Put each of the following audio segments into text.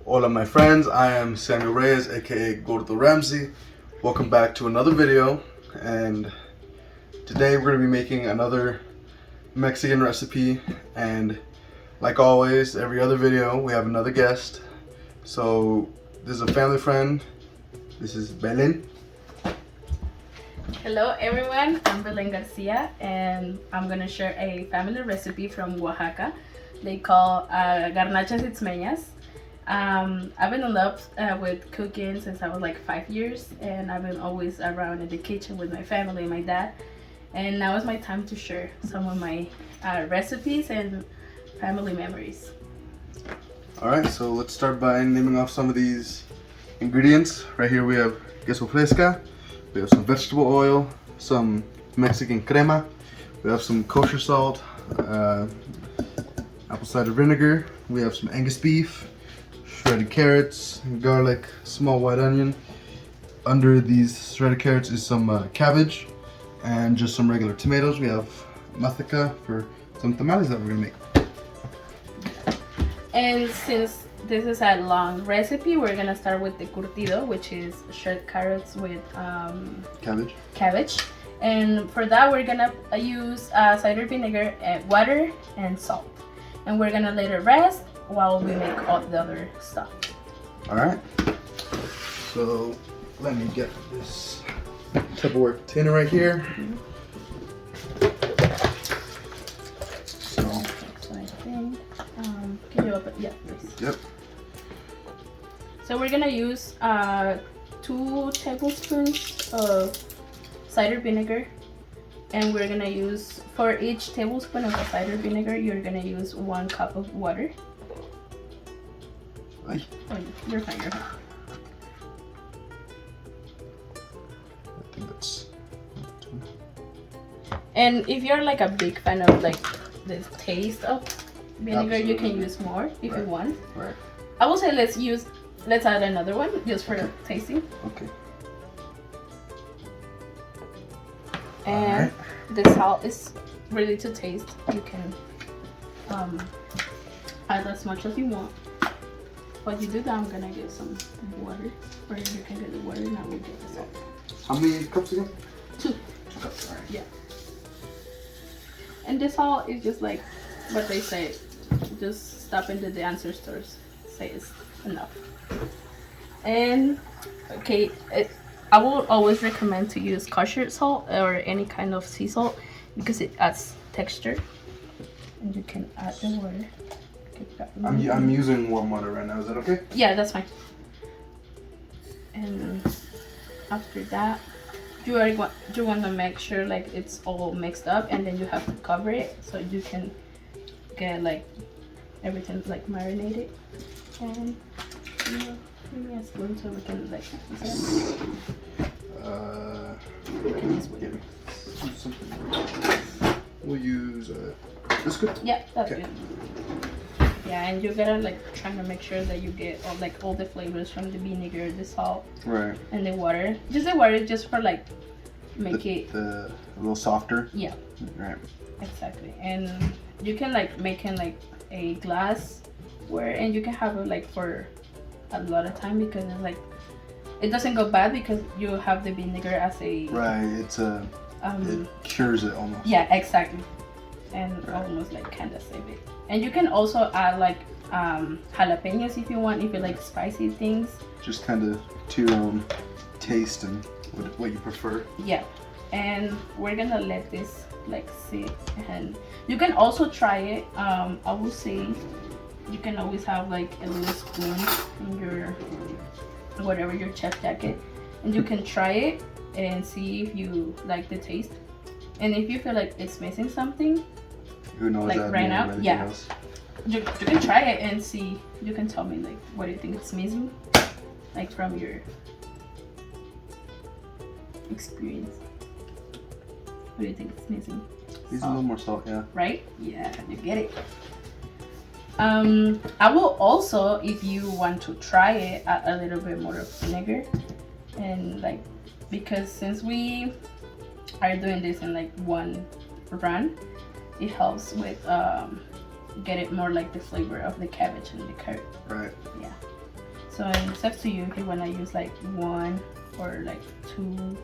Hola my friends, I am Samuel Reyes, aka Gordo Ramsi. Welcome back to another video, and today we're going to be making another Mexican recipe, and like always, every other video we have another guest. So this is a family friend. This is Belen. Hello everyone, I'm Belen Garcia and I'm gonna share a family recipe from Oaxaca. They call garnachas itsmeñas. I've been in love with cooking since I was like 5 years, and I've been always around in the kitchen with my family and my dad. And now is my time to share some of my recipes and family memories. Alright, so let's start by naming off some of these ingredients. Right here we have queso fresca, we have some vegetable oil, some Mexican crema, we have some kosher salt, apple cider vinegar, we have some Angus beef, shredded carrots, garlic, small white onion. Under these shredded carrots is some cabbage and just some regular tomatoes. We have mazaca for some tamales that we're gonna make. And since this is a long recipe, we're gonna start with the curtido, which is shredded carrots with cabbage. And for that, we're gonna use cider vinegar, water, and salt. And we're gonna let it rest while we make all the other stuff. Alright, so let me get this Tupperware container right here. So I think, can you open? Yeah, please. Yep. So we're gonna use 2 tablespoons of cider vinegar, and we're gonna use, for each tablespoon of the cider vinegar, you're gonna use 1 cup of water. Oh, you're fine, you're fine. I think that's... And if you're like a big fan of like the taste of vinegar, Absolutely. you can use more if you want. Right. I will say let's add another one just for tasting. Okay. And the salt is really to taste. You can add as much as you want. While you do that, I'm gonna get some water, or you can get the water now we get the salt. How many cups again? 2. 2 cups, alright. Yeah. And the salt is just like what they say. Just stop into the answer stores. Say it's enough. And okay, I will always recommend to use kosher salt or any kind of sea salt because it adds texture. And you can add the water. I'm using warm water right now. Is that okay? Yeah, that's fine. And after that, you want to make sure like it's all mixed up, and then you have to cover it so you can get like everything like marinated. And give me a spoon so we can like we'll use this good? Yeah, that's okay. good. Yeah, and you gotta like trying to make sure that you get all the flavors from the vinegar, the salt, right, and the water. Just the water, just for like make it a little softer. Yeah. Right. Exactly, and you can like make it like a glass and you can have it like for a lot of time because it's like it doesn't go bad because you have the vinegar as a it's it cures it almost. Yeah, exactly, and almost like kind of save it. And you can also add like jalapenos if you want, if you like spicy things. Just kind of to your own taste and what you prefer. Yeah, and we're gonna let this like sit, and you can also try it. I will say you can always have like a little spoon in your whatever your chef jacket, and you can try it and see if you like the taste. And if you feel like it's missing something, who knows, like right now, yeah, else. you can try it and see. You can tell me like what do you think it's missing, like from your experience. What do you think it's missing? Needs a little more salt, yeah. Right? Yeah, you get it. I will also, if you want to try it, add a little bit more of vinegar, and like because since we are doing this in like one run, it helps with get it more like the flavor of the cabbage and the carrot. Right. Yeah. So it's up to you if you want to use like 1 or like 2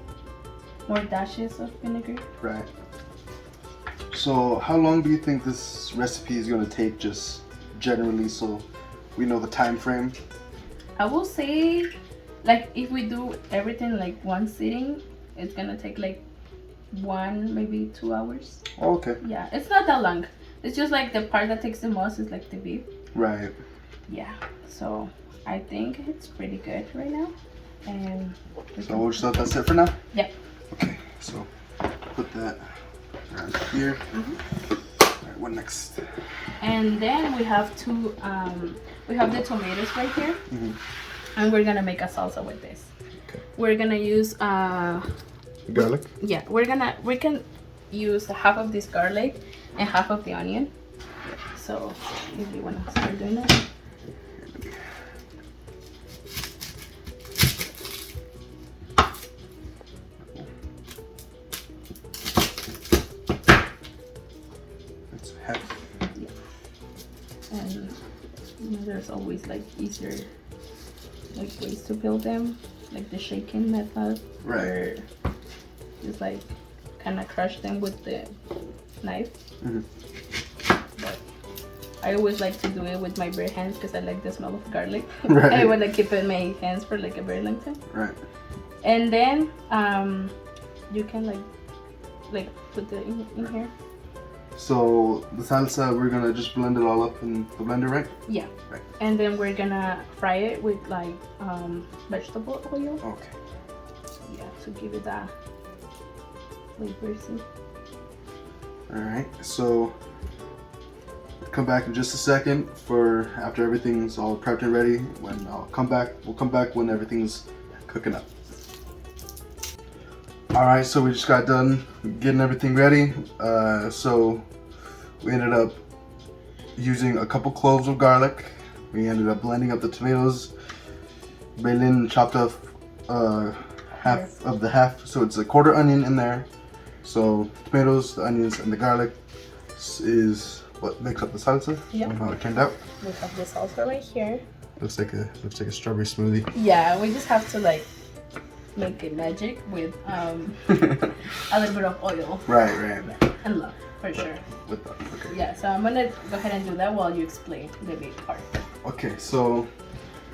more dashes of vinegar. Right. So how long do you think this recipe is going to take, just generally, so we know the time frame? I will say, like, if we do everything like one sitting, it's gonna take like 1, maybe 2 hours. Oh, okay. Yeah, it's not that long. It's just like the part that takes the most is like the beef. Right. Yeah, so I think it's pretty good right now. And so we'll just let that sit for now? Yeah. Okay, so put that around here. Alright, what next? And then we have we have the tomatoes right here. And we're gonna make a salsa with this. Okay. We're gonna use garlic? Yeah, we can use half of this garlic and half of the onion. So if you wanna start doing that. It's half. Yeah. And there's always like easier like ways to build them, like the shaking method. Right. Or just like kind of crush them with the knife. But I always like to do it with my bare hands because I like the smell of garlic. Right. I want to keep it in my hands for like a very long time. Right. And then you can like put it in here. So the salsa, we're gonna just blend it all up in the blender, right? Yeah. Right. And then we're gonna fry it with like vegetable oil. Okay. Yeah, to give it that flavor. Alright, so come back in just a second for after everything's all prepped and ready. When we'll come back when everything's cooking up. Alright, so we just got done getting everything ready. So we ended up using a couple cloves of garlic. We ended up blending up the tomatoes. Belen chopped up half of the half, so it's a quarter onion in there. So tomatoes, the onions, and the garlic is what makes up the salsa. Yep. How it turned out. We have the salsa right here. Looks like a strawberry smoothie. Yeah, we just have to like make it magic with a little bit of oil. Right. And love, for sure. With that, okay. Yeah, so I'm gonna go ahead and do that while you explain the big part. Okay, so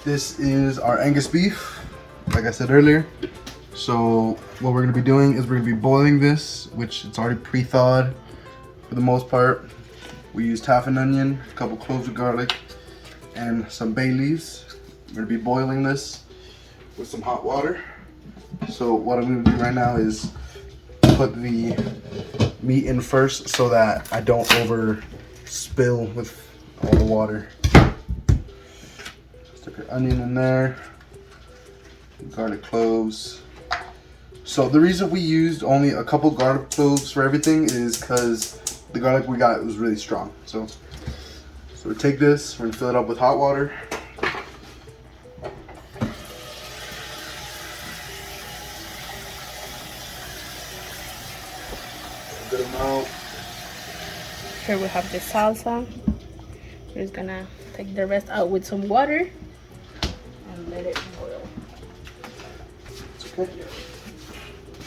this is our Angus beef, like I said earlier. So what we're gonna be doing is we're gonna be boiling this, which it's already pre-thawed for the most part. We used half an onion, a couple cloves of garlic, and some bay leaves. We're gonna be boiling this with some hot water. So what I'm gonna do right now is put the meat in first so that I don't over spill with all the water. Stick an onion in there, garlic cloves. So the reason we used only a couple garlic cloves for everything is because the garlic we got was really strong. So we take this, we're gonna fill it up with hot water. A good amount. Here we have the salsa. We're just gonna take the rest out with some water and let it boil. Okay.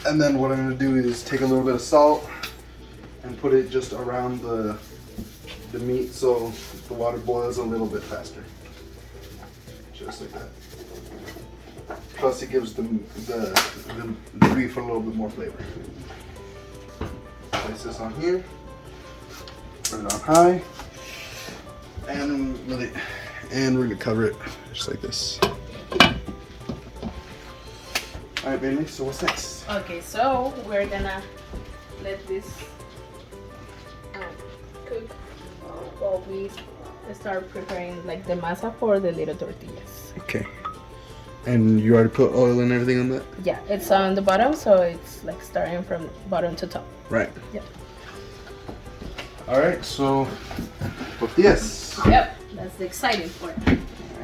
And then what I'm gonna do is take a little bit of salt and put it just around the meat so the water boils a little bit faster. Just like that. Plus it gives the beef a little bit more flavor. Place this on here. Put it on high. And we're gonna cover it just like this. Alright, Bailey, so what's next? Okay, so we're gonna let this cook while we start preparing like the masa for the little tortillas. Okay. And you already put oil and everything on that? Yeah, it's on the bottom, so it's like starting from bottom to top. Right. Yeah. Alright, so tortillas. Yep, that's the exciting part.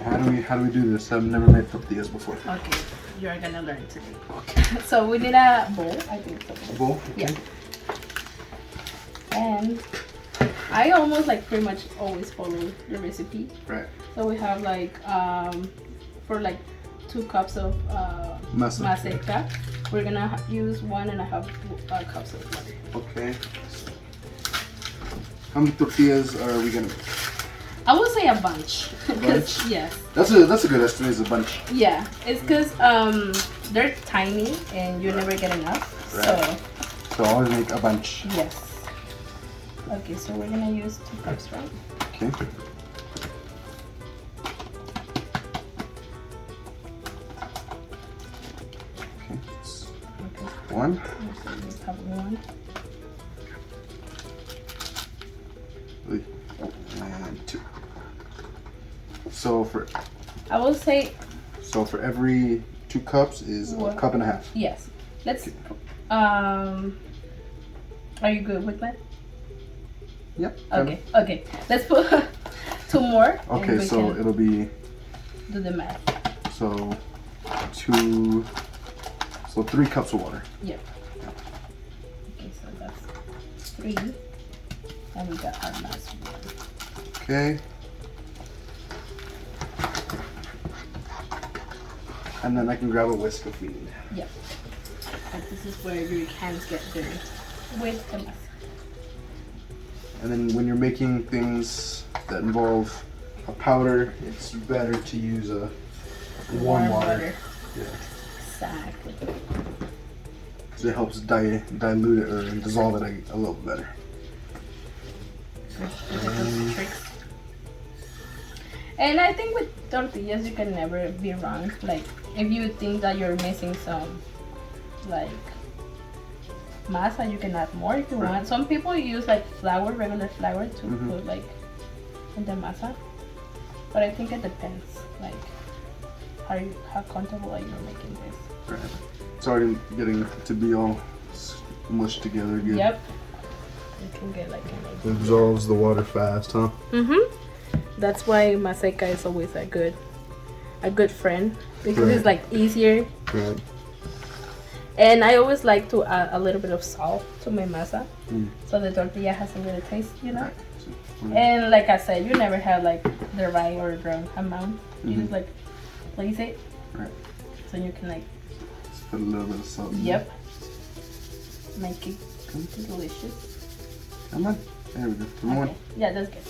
How do we do this? I've never made tortillas before. Okay, you're gonna learn today. Okay. So we need a bowl, I think so. A bowl? Okay. Yeah. And I almost like pretty much always follow the recipe. Right. So we have like for like 2 cups of maseca, we're gonna use 1.5 cups of water. Okay. How many tortillas are we gonna make? I would say a bunch. Bunch? Yes. That's a good estimate. It's a bunch. Yeah, it's because they're tiny and you never get enough. Right. So always make a bunch. Yes. Okay, so we're gonna use 2 cups, right? Okay. Okay. One. So we have 1. And 2. So for every 2 cups is a cup and a half. Yes. Let's. Are you good with that? Yep. Okay. Okay. Let's put 2 more. Okay, so it'll be. Do the math. So 2. So 3 cups of water. Yep. Okay, so that's 3, and we got our last one. Okay. And then I can grab a whisk if we need. Yep. And this is where your hands get dirty with the mess. And then when you're making things that involve a powder, it's better to use a warm water. Yeah. Exactly. Because it helps dilute it or dissolve it a little bit better. Those tricks. And I think with tortillas you can never be wrong. Like if you think that you're missing some like masa, you can add more if you want. Some people use like flour, regular flour to put like in the masa. But I think it depends like how comfortable are you making this. Right. It's already getting to be all mushed together good. Yep. You can get like It absorbs the water fast, huh? That's why maseca is always a good friend because Right. it's like easier. Right. And I always like to add a little bit of salt to my masa, so the tortilla has a little taste, you know. Right. And like I said, you never have like the right or wrong amount. You just like place it, Right. so you can like. Just put a little bit of salt. Yep. Make it delicious. Come on. There we go. Come on. Yeah, that's good.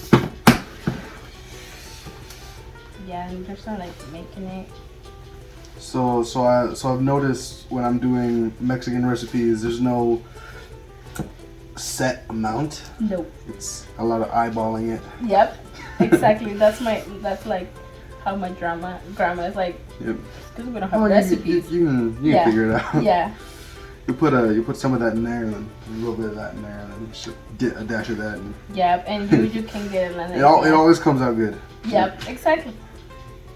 Yeah, and just not like making it. So I've noticed when I'm doing Mexican recipes, there's no set amount. No. It's a lot of eyeballing it. Yep. Exactly. that's like how my grandma is like. Yep. Because we don't have recipes. You can figure it out. Yeah. You put some of that in there and then a little bit of that in there and then just a dash of that. And Yep. And you can get it. it always comes out good. Yep. Exactly.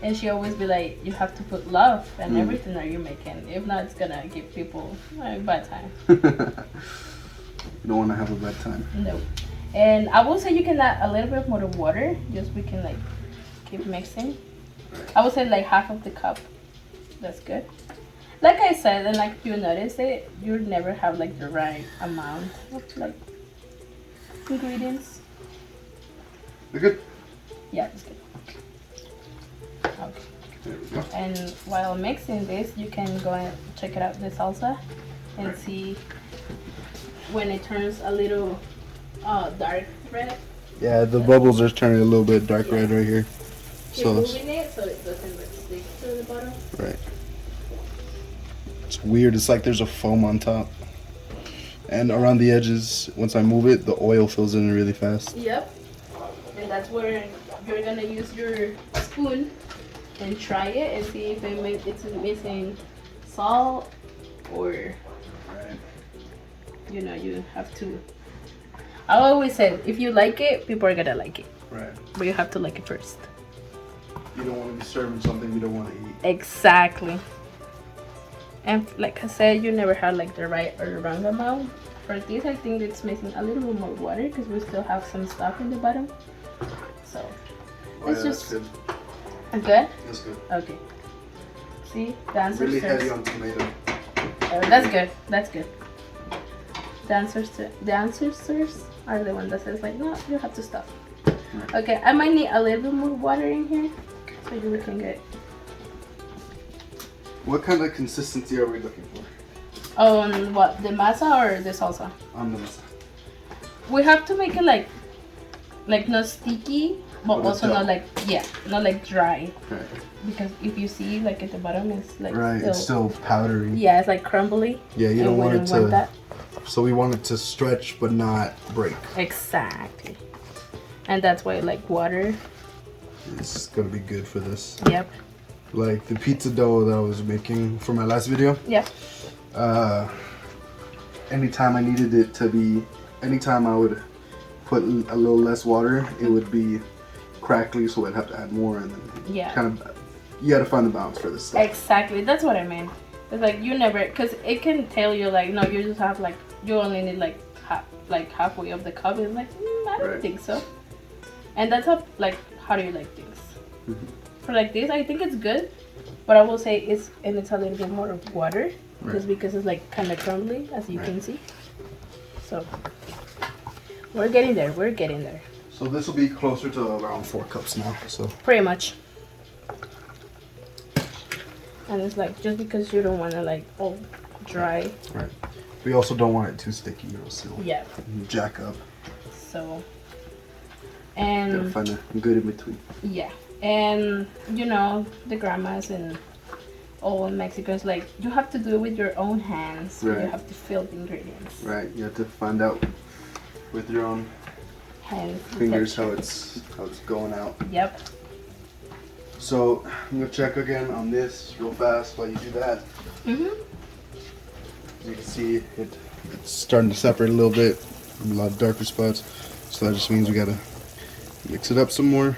And she always be like, you have to put love and everything that you're making. If not, it's gonna give people a bad time. You don't want to have a bad time. No. And I will say you can add a little bit more water. Just we can like keep mixing. I would say like half of the cup. That's good. Like I said, and like you notice it, you never have like the right amount of like ingredients. They're good. Yeah, it's good. Okay. There we go. And while mixing this, you can go and check it out the salsa and see when it turns a little dark red. Yeah, the bubbles are turning a little bit dark red right here. Keep moving it so it doesn't like stick to the bottom. Right. It's weird. It's like there's a foam on top. And around the edges, once I move it, the oil fills in really fast. Yep. And that's where you're gonna use your spoon and try it and see if it's missing salt or you have to. I always said if you like it, people are gonna like it. Right. But you have to like it first. You don't want to be serving something you don't want to eat. Exactly. And like I said, you never had like the right or wrong amount. For this, I think it's missing a little bit more water because we still have some stuff in the bottom. So it's just that's good. Good. That's good. Okay. See, the answer Really says. heavy on tomato. That's good. That's good. The answers are the one that says like, no, you have to stop. Okay, I might need a little bit more water in here so you can get What kind of consistency are we looking for? On what, the masa or the salsa? On the masa. We have to make it like not sticky, but also not like not like dry. Right. Because if you see like at the bottom, it's like it's still powdery. Yeah, it's like crumbly. Yeah, you don't want it to. That. So we want it to stretch but not break. Exactly. And that's why like water. It's gonna be good for this. Yep. Like the pizza dough that I was making for my last video. Yep. Anytime I needed it to be, anytime I would put a little less water, it would be crackly, so I'd have to add more, and then kind of, you gotta find the balance for this stuff. Exactly, that's what I mean. It's like you never, because it can tell you like, no, you just have like, you only need like halfway of the cup. It's like, I don't think so. And that's how do you like things? For like this, I think it's good, but I will say it's a little bit more of water, just because it's like kind of crumbly, as you can see. So we're getting there. We're getting there. So this will be closer to around 4 cups now. So pretty much. And it's like just because you don't want to like all dry. Right. We also don't want it too sticky, or else it'll jack up. So. And gotta find a good in between. Yeah. And you know, the grandmas and all Mexicans, like, you have to do it with your own hands. You have to feel the ingredients. Right. You have to find out with your own hands, fingers how it's going out. Yep. So I'm gonna check again on this real fast while you do that. Mhm. As you can see, it's starting to separate a little bit. A lot of darker spots. So that just means we gotta mix it up some more.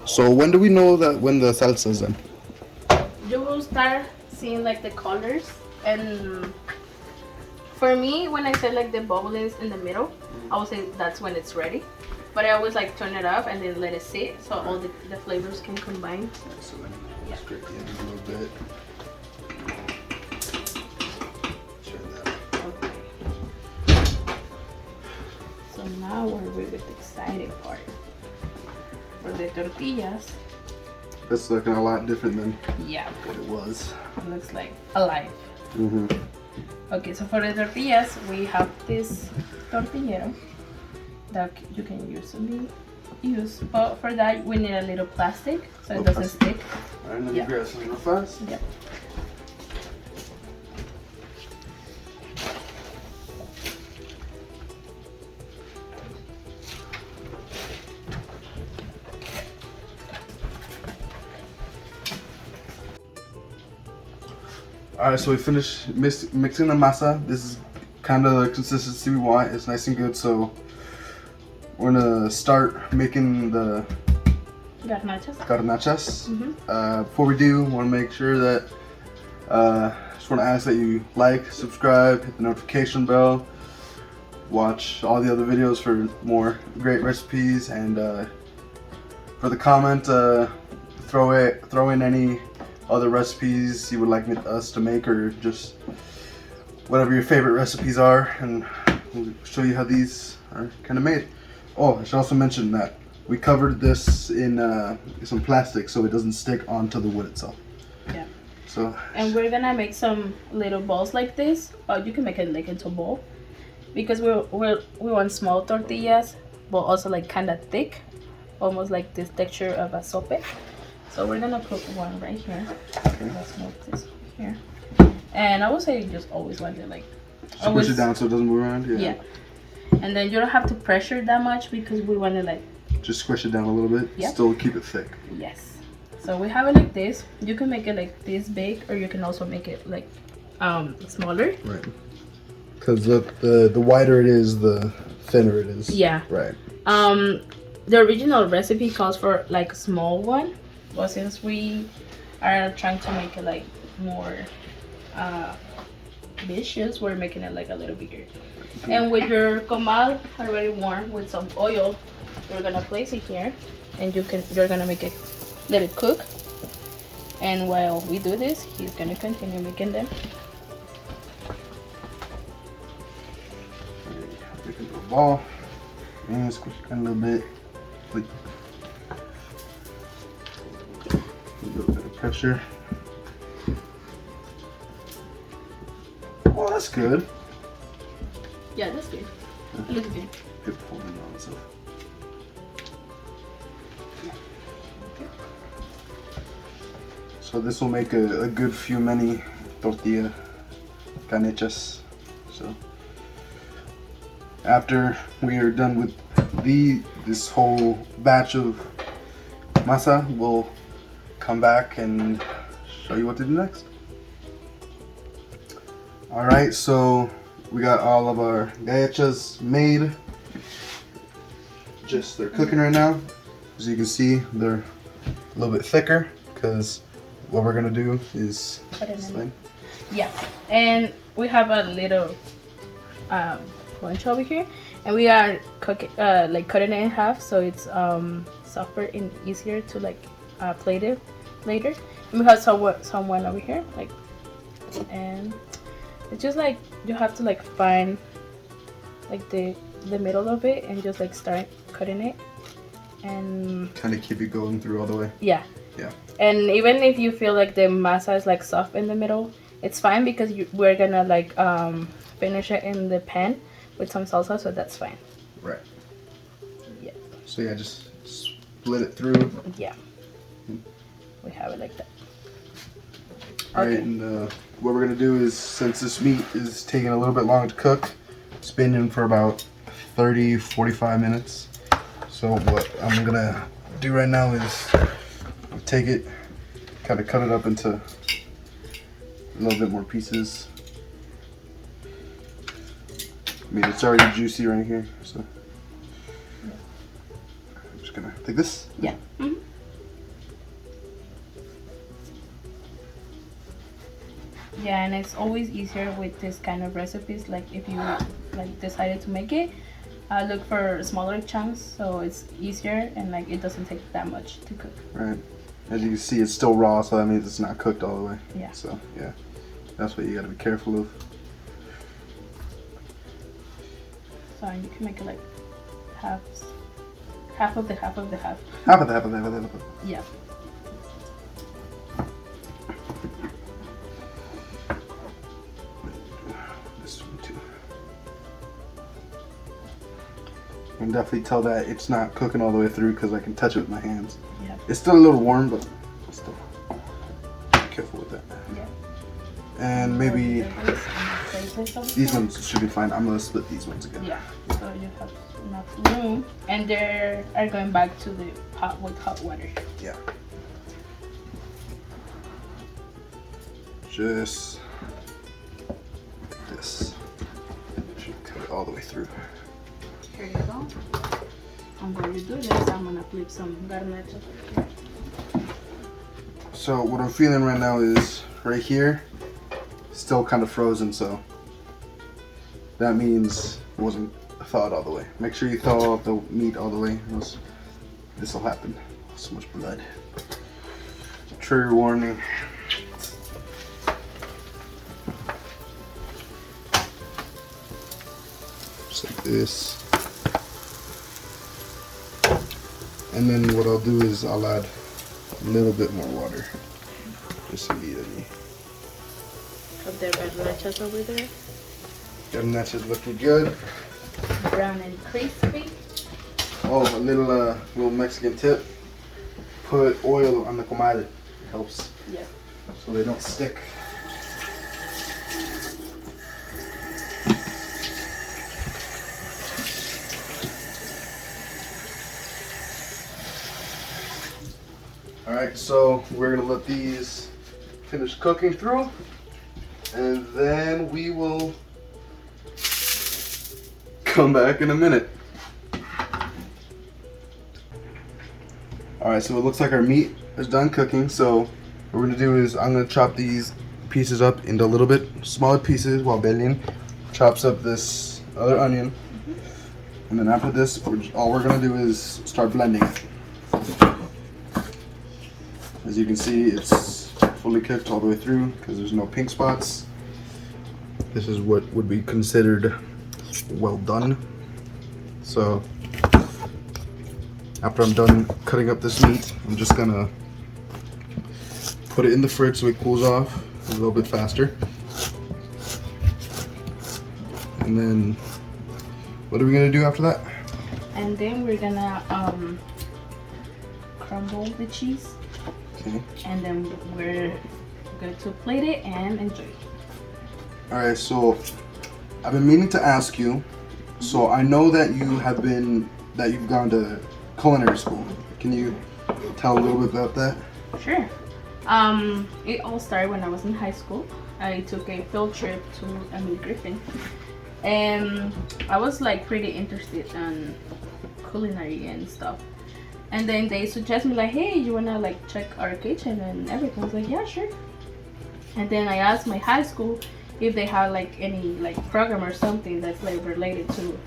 So when do we know that when the salsa is done? You will start seeing like the colors, and for me, when I say like the bubbles in the middle, I would say that's when it's ready. But I always like turn it off and then let it sit so all the flavors can combine. So then scrape the edges a little bit. So now we're with the exciting part. For the tortillas. That's looking a lot different than what it was. It looks like alive. Mhm. Okay, so for the tortillas, we have this tortillero that you can use. But for that, we need a little plastic so it doesn't stick. Alright, let me grab some real fast. Yep. Alright, so we finished mixing the masa. This is kind of the consistency we want. It's nice and good, so we're gonna start making the garnachas. Before we do, want to make sure that just want to ask that you like, subscribe, hit the notification bell, watch all the other videos for more great recipes, and for the comment, throw in any other recipes you would like us to make, or just whatever your favorite recipes are, and we'll show you how these are kind of made. Oh, I should also mention that we covered this in some plastic so it doesn't stick onto the wood itself. Yeah. So. And we're gonna make some little balls like this. Oh, you can make it like into a ball, because we want small tortillas, but also like kind of thick, almost like this texture of a sope. So we're gonna put one right here. Let's move this here. And I would say you just always want it like. Push it down so it doesn't move around. Yeah. And then you don't have to pressure that much, because we want to like. Just squish it down a little bit. Yep. Still keep it thick. Yes. So we have it like this. You can make it like this big, or you can also make it like smaller. Right. Because the wider it is, the thinner it is. Yeah. Right. The original recipe calls for like a small one, but since we are trying to make it like more delicious, we're making it like a little bigger. And with your comal already warm with some oil, we're gonna place it here, and you're gonna make it, let it cook. And while we do this, he's gonna continue making them. Make a little ball and squish it a little bit. texture. Oh, that's good. Yeah, that's good. It looks good. Good pulling on itself. So this will make a good few many tortilla garnachas. So after we are done with this whole batch of masa, we'll come back and show you what to do next. Alright, so we got all of our garnachas made. They're cooking right now. As you can see, they're a little bit thicker because what we're gonna do is sling. Yeah, and we have a little bunch over here, and we are cutting it in half so it's softer and easier to plate it later. And we have someone over here, and it's just you have to find the middle of it and just start cutting it and kind of keep it going through all the way. Yeah. Yeah. And even if you feel like the masa is soft in the middle, it's fine because we're gonna finish it in the pan with some salsa, so that's fine. Right. Yeah. So yeah, just split it through. Yeah. We have it like that. Alright, and what we're gonna do is, since this meat is taking a little bit long to cook, it's been in for about 30-45 minutes. So what I'm gonna do right now is take it, kind of cut it up into a little bit more pieces. I mean, it's already juicy right here, so I'm just gonna take this. Yeah. Mm-hmm. Yeah, and it's always easier with this kind of recipes. If you decided to make it, look for smaller chunks so it's easier and it doesn't take that much to cook. Right. As you can see, it's still raw, so that means it's not cooked all the way. Yeah. So yeah, that's what you got to be careful of. So you can make it half of the half of the half. Half of the. Yeah. This one too. You can definitely tell that it's not cooking all the way through because I can touch it with my hands. Yeah. It's still a little warm, but still be careful with that. Yeah. And maybe these ones should be fine. I'm gonna split these ones again. Yeah. So you have enough room, and they are going back to the pot with hot water. Yeah. Just this. Should cut it all the way through. Here you go. And while you do this, I'm gonna flip some garnachas. So what I'm feeling right now is right here, still kind of frozen, so that means it wasn't thawed all the way. Make sure you thaw out the meat all the way, else this will happen. So much blood. Trigger warning. Just like this. And then what I'll do is I'll add a little bit more water. Just immediately. Of the garnachas over there. Garnachas looking good. Brown and crispy. Oh, a little Mexican tip. Put oil on the comal. It helps. Yeah. So they don't stick. Alright, so we're gonna let these finish cooking through, and then we will come back in a minute. Alright, so it looks like our meat is done cooking, so what we're gonna do is I'm gonna chop these pieces up into a little bit smaller pieces while Belen chops up this other onion. And then after this, all we're gonna do is start blending it. As you can see, it's fully cooked all the way through because there's no pink spots. This is what would be considered well done. So after I'm done cutting up this meat, I'm just gonna put it in the fridge so it cools off a little bit faster. And then, what are we gonna do after that? And then we're gonna crumble the cheese. Okay. And then we're going to plate it and enjoy. All right, so I've been meaning to ask you. So I know that you've gone to culinary school. Can you tell a little bit about that? Sure. It all started when I was in high school. I took a field trip to Griffin, and I was like pretty interested in culinary and stuff. And then they suggested me like, hey, you wanna like check our kitchen and everything? I was like, yeah, sure. And then I asked my high school if they had like any like program or something that's like related to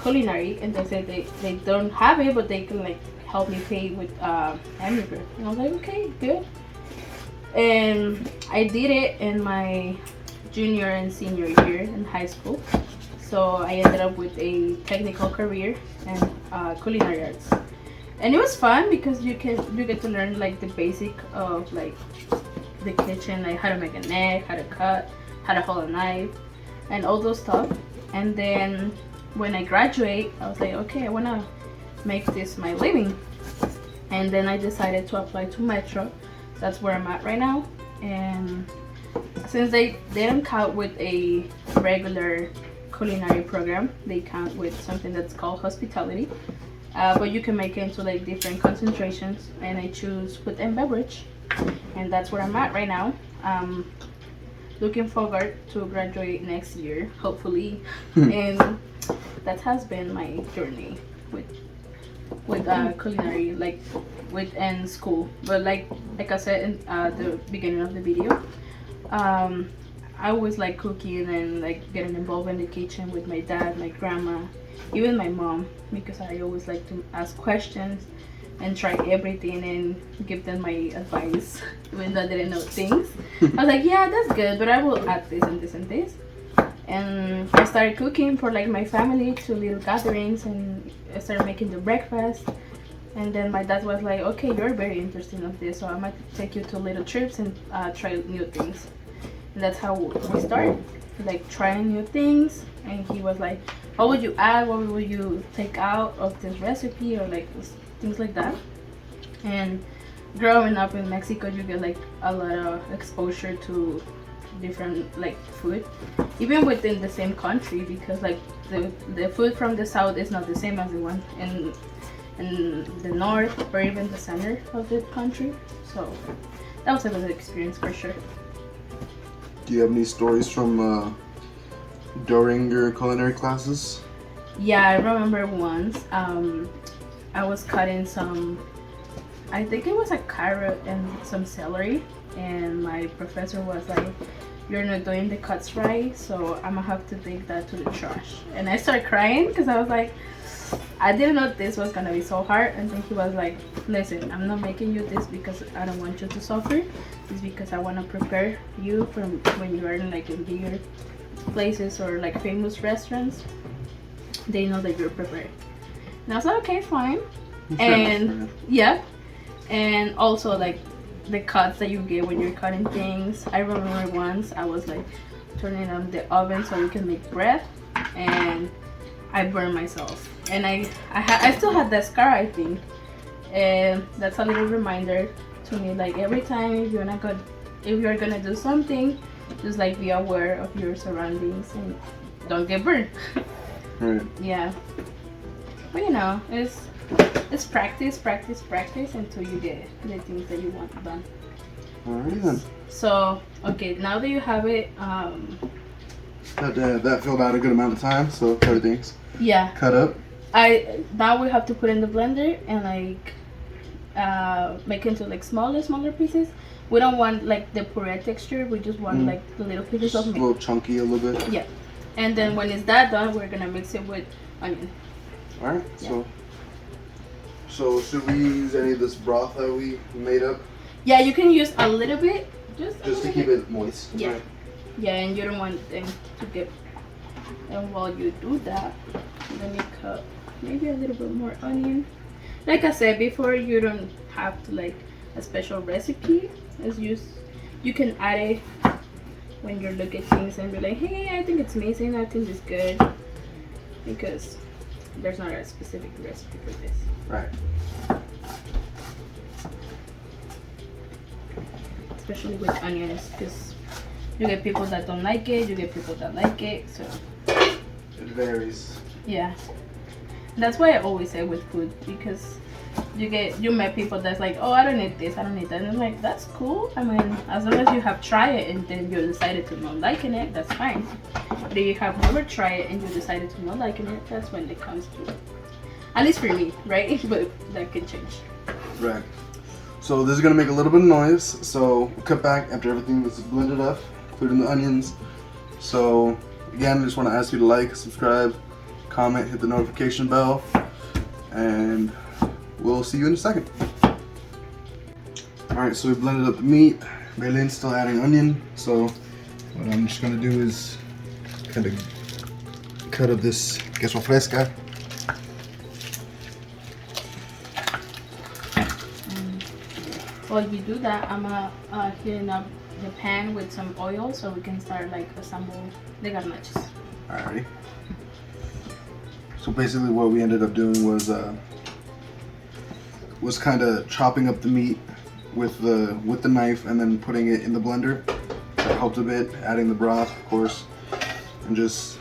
culinary, and they said they don't have it, but they can like help me pay with Emigrant. And I was like, okay, good. And I did it in my junior and senior year in high school. So I ended up with a technical career in culinary arts. And it was fun because you get to learn like the basic of like the kitchen, like how to make an egg, how to cut, how to hold a knife, and all those stuff. And then when I graduate, I was like, okay, I wanna make this my living. And then I decided to apply to Metro. That's where I'm at right now. And since they don't count with a regular culinary program, they count with something that's called hospitality. But you can make it into like different concentrations, and I choose food and beverage, and that's where I'm at right now. Looking forward to graduate next year, hopefully. And that has been my journey with culinary, like within school. But like I said in the beginning of the video, I always like cooking and like getting involved in the kitchen with my dad, my grandma, even my mom, because I always like to ask questions and try everything and give them my advice even though I didn't know things. I was like, yeah, that's good, but I will add this and this and this. And I started cooking for like my family to little gatherings, and I started making the breakfast. And then my dad was like, okay, you're very interested in this, so I might take you to little trips and try new things. And that's how we started, like trying new things. And he was like, what would you add, what would you take out of this recipe, or like things like that. And growing up in Mexico, you get like a lot of exposure to different like food, even within the same country, because like the food from the south is not the same as the one in the north or even the center of the country. So that was a good experience for sure. Do you have any stories from during your culinary classes? Yeah, I remember once I was cutting some, I think it was a carrot and some celery, and my professor was like, you're not doing the cuts right, so I'm gonna have to take that to the trash. And I started crying because I was like, I didn't know this was gonna be so hard. And then he was like, listen, I'm not making you this because I don't want you to suffer. It's because I want to prepare you from when you are in like in bigger places or like famous restaurants, they know that you're prepared. And I was like, okay, fine. And yeah, and also like the cuts that you get when you're cutting things. I remember once I was like turning on the oven so we can make bread, and I burned myself, and I still had that scar, I think. And that's a little reminder to me, like every time if you're gonna do something, just like be aware of your surroundings and don't get burned. Right. Yeah, but you know, it's practice until you get the things that you want done. Alright then. So okay, now that you have it, that filled out a good amount of time, so everything's cut up. Now we have to put in the blender and like make into like smaller pieces. We don't want like the puree texture, we just want like the little pieces of meat. A little chunky a little bit. Yeah. And then when it's that done, we're gonna mix it with onion. Alright, Yeah. So should we use any of this broth that we made up? Yeah, you can use a little bit, just to keep it moist. Yeah. Right. Yeah, and you don't want them to get. And while you do that, let me cut maybe a little bit more onion. Like I said before, you don't have to like a special recipe. It's just, you can add it when you look at things and be like, hey, I think it's amazing, I think it's good, because there's not a specific recipe for this. Right. Especially with onions, because you get people that don't like it, you get people that like it, so it varies. Yeah, that's why I always say with food, because you met people that's like, oh, I don't need this, I don't need that, and I'm like, that's cool. I mean, as long as you have tried it and then you decided to not liking it, that's fine. But if you have never tried it and you decided to not liking it, that's when it comes to, at least for me, right? But that can change. Right. So this is gonna make a little bit of noise, so we'll cut back after everything is blended up, including the onions. So again, I just want to ask you to like, subscribe, comment, hit the notification bell, and we'll see you in a second. Alright, so we blended up the meat. Belen's still adding onion, so what I'm just gonna do is kind of cut up this queso fresca. While you do that, I'm heating up the pan with some oil so we can start like assemble the garnachas. Alrighty. So basically what we ended up doing was kind of chopping up the meat with the knife and then putting it in the blender. That helped a bit, adding the broth, of course, and just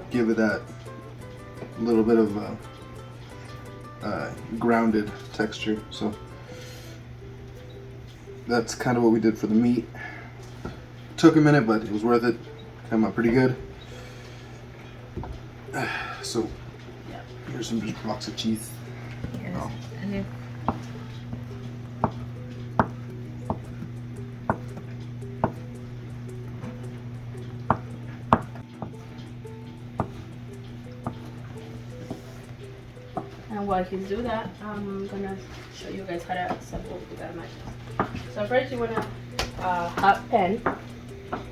give it that little bit of grounded texture. So that's kind of what we did for the meat. Took a minute, but it was worth it. Came out pretty good. So here's some just blocks of cheese. Yes. Oh. And if And while you do that, I'm gonna show you guys how to assemble the garnachas. So first you wanna hot pan,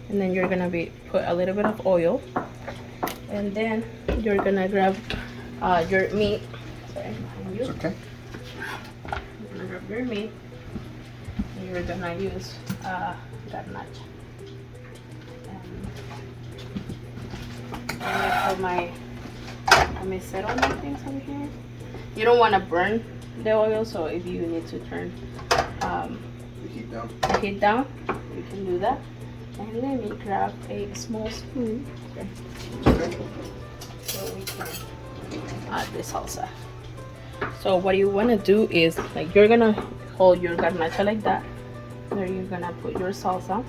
and then you're gonna put a little bit of oil, and then you're gonna grab your meat. Sorry, behind you. It's okay. You're gonna grab your meat, and you're gonna use garnacha. And I put my set on my things over here. You don't want to burn the oil, so if you need to turn The heat down. you can do that. And let me grab a small spoon so we can add the salsa. So what you want to do is, like, you're gonna hold your garnacha like that. There you're gonna put your salsa,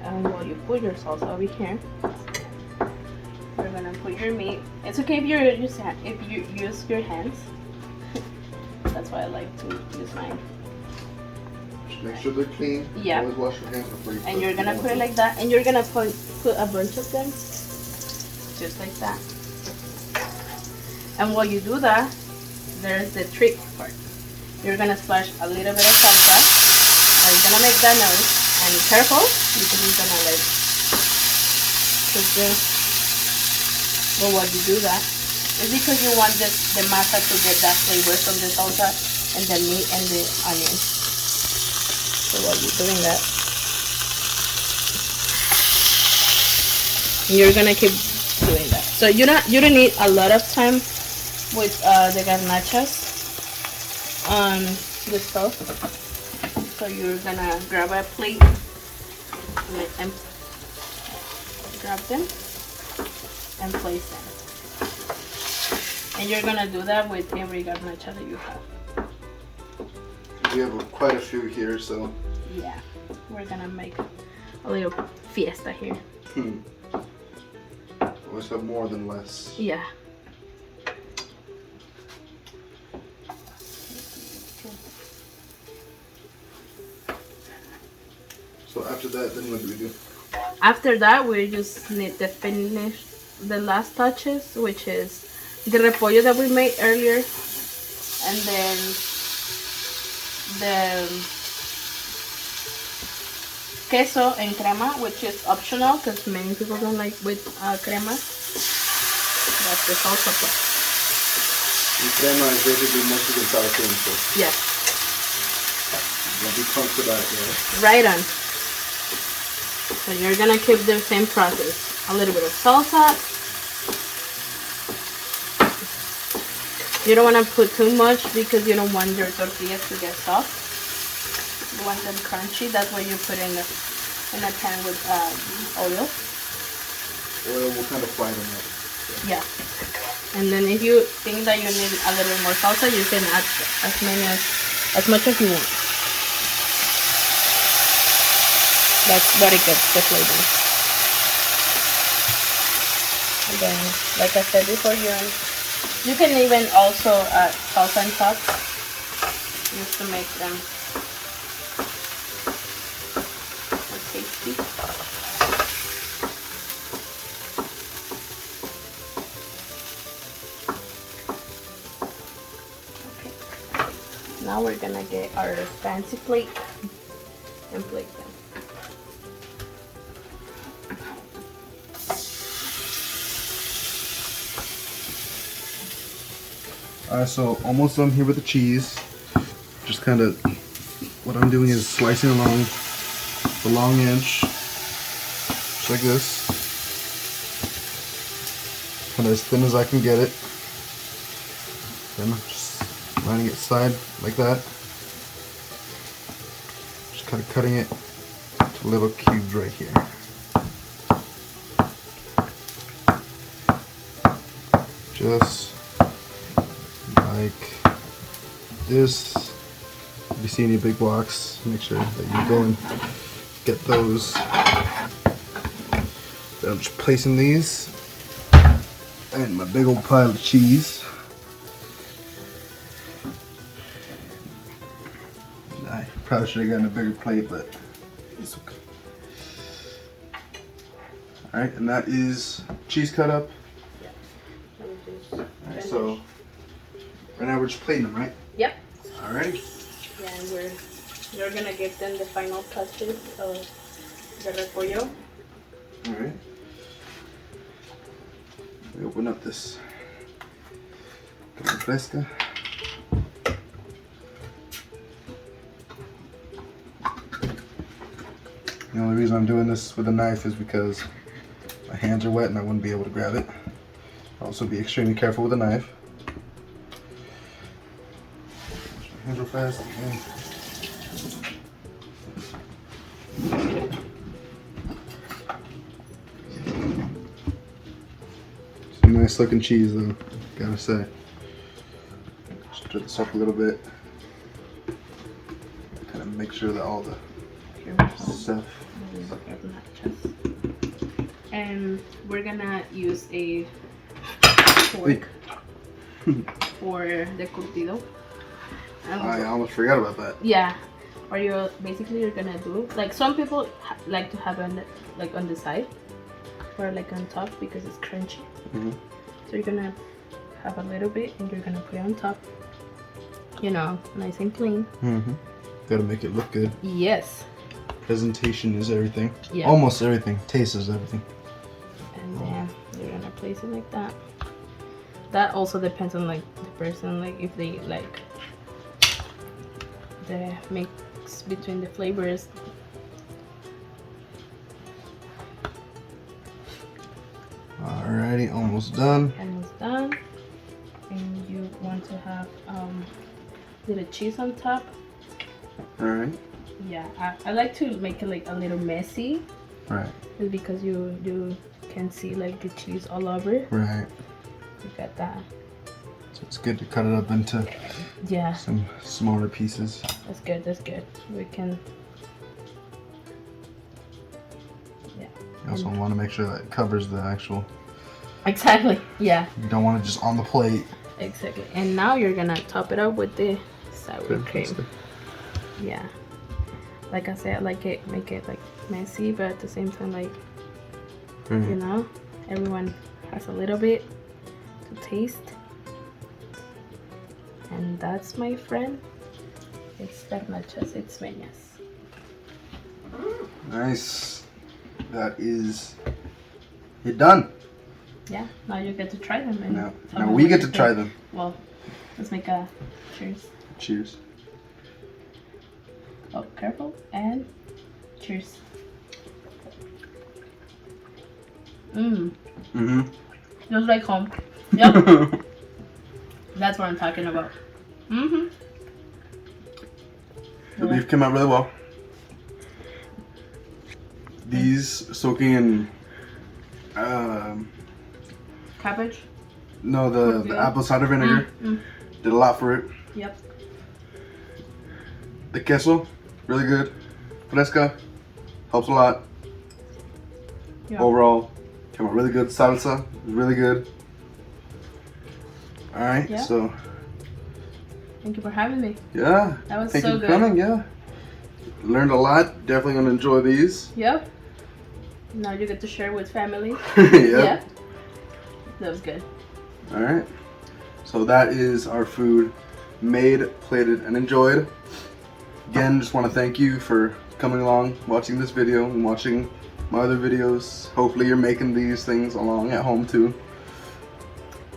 and while you put your salsa over here, you're gonna put your meat. It's okay if you use your hands. That's why I like to use mine. Just make sure they're clean. Yeah. Always wash your hands before you And you're gonna put it like that, and you're gonna put a bunch of them, just like that. And while you do that, there's the trick part. You're gonna splash a little bit of salsa, and you're gonna make that noise. And careful, because you're gonna like put this. But while you do that, it's because you want the masa to get that flavor from the salsa and the meat and the onions. So while you're doing that, you're gonna keep doing that. So you don't need a lot of time with the garnachas on the stove. So you're gonna grab a plate and grab them and place them. And you're gonna do that with every garnacha that you have. We have quite a few here, so Yeah, we're gonna make a little fiesta here. always have more than less. Yeah. So after that, then what do we do? After that, we just need to finish the last touches, which is the repollo that we made earlier, and then the queso and crema, which is optional because many people don't like with crema. That's the salsa part. And crema is basically Mexican sour cream. So. Yes. Don't be pumped about it, guys. Right on. So you're gonna keep the same process. A little bit of salsa. You don't want to put too much because you don't want your tortillas to get soft. You want them crunchy. That's why you put in a pan with oil. Oil will kind of fry them up. Yeah. And then if you think that you need a little more salsa, you can add as much as you want. That's very good, the flavor. And then, like I said before, you can even also add salsa on top, just to make them more tasty. Okay. Now we're gonna get our fancy plate and plate them. Alright, so almost done here with the cheese. Just kind of, what I'm doing is slicing along the long edge, just like this. Kind of as thin as I can get it. Then I'm just lining it side like that. Just kind of cutting it to little cubes right here. Just like this. If you see any big blocks, make sure that you go and get those. Then I'm just placing these and my big old pile of cheese. I probably should have gotten a bigger plate, but it's okay. Alright, and that is cheese cut up. Alright, so right now we're just plating them, right? Yep. Alrighty. Yeah, and we're gonna give them the final touches of the repollo. Alright. We open up this fresca. The only reason I'm doing this with a knife is because my hands are wet and I wouldn't be able to grab it. Also be extremely careful with a knife. Wash my hands real fast. Some nice looking cheese though, gotta say. Stir this up a little bit. Kind of make sure that all the stuff. And we're gonna use a fork for the curtido. I almost forgot about that. Yeah, or you're gonna do like some people like to have on the side or like on top because it's crunchy. So you're gonna have a little bit and you're gonna put it on top. You know, nice and clean. Gotta make it look good. Yes. Presentation is everything. Yeah. Almost everything. Taste is everything. And then you're gonna place it like that. That also depends on like the person, like if they like the mix between the flavors. Alrighty, almost done. Almost done. And you want to have little cheese on top. Alright. Yeah, I like to make it like a little messy. Right. It's because you can see like the cheese all over. Right. You got that. So it's good to cut it up into some smaller pieces. That's good, that's good. We can You also want to make sure that it covers the actual. Exactly, yeah. You don't want it just on the plate. Exactly. And now you're gonna top it up with the sour cream. Yeah. Like I said, make it like messy, but at the same time, like you know, everyone has a little bit to taste. And that's, my friend, it's garnachas, itsmeñas. Nice. That is it done. Yeah, now you get to try them. And Now we get to try them. Well, let's make a cheers. Cheers. Oh, careful. And cheers. Just like home. Yep. That's what I'm talking about. The beef came out really well. These soaking in Cabbage. no, the apple cider vinegar did a lot for it. Yep. The queso, really good. Fresca, helps a lot. Yep. Overall, came out really good. Salsa, really good. Alright, Yeah. so Thank you for having me. yeah. That was Thank so you for good. coming, yeah. Learned a lot. Definitely gonna enjoy these. Yep. Now you get to share with family. Yep. Yeah. That was good. Alright. So that is our food made, plated, and enjoyed. Again, just want to thank you for coming along, watching this video, and watching my other videos. Hopefully you're making these things along at home too.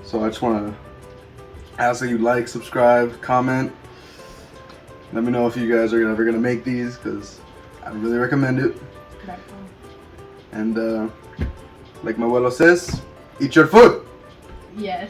So I just want to ask that you like, subscribe, comment. Let me know if you guys are ever going to make these, because I really recommend it. And like my abuelo says, eat your food! Yes.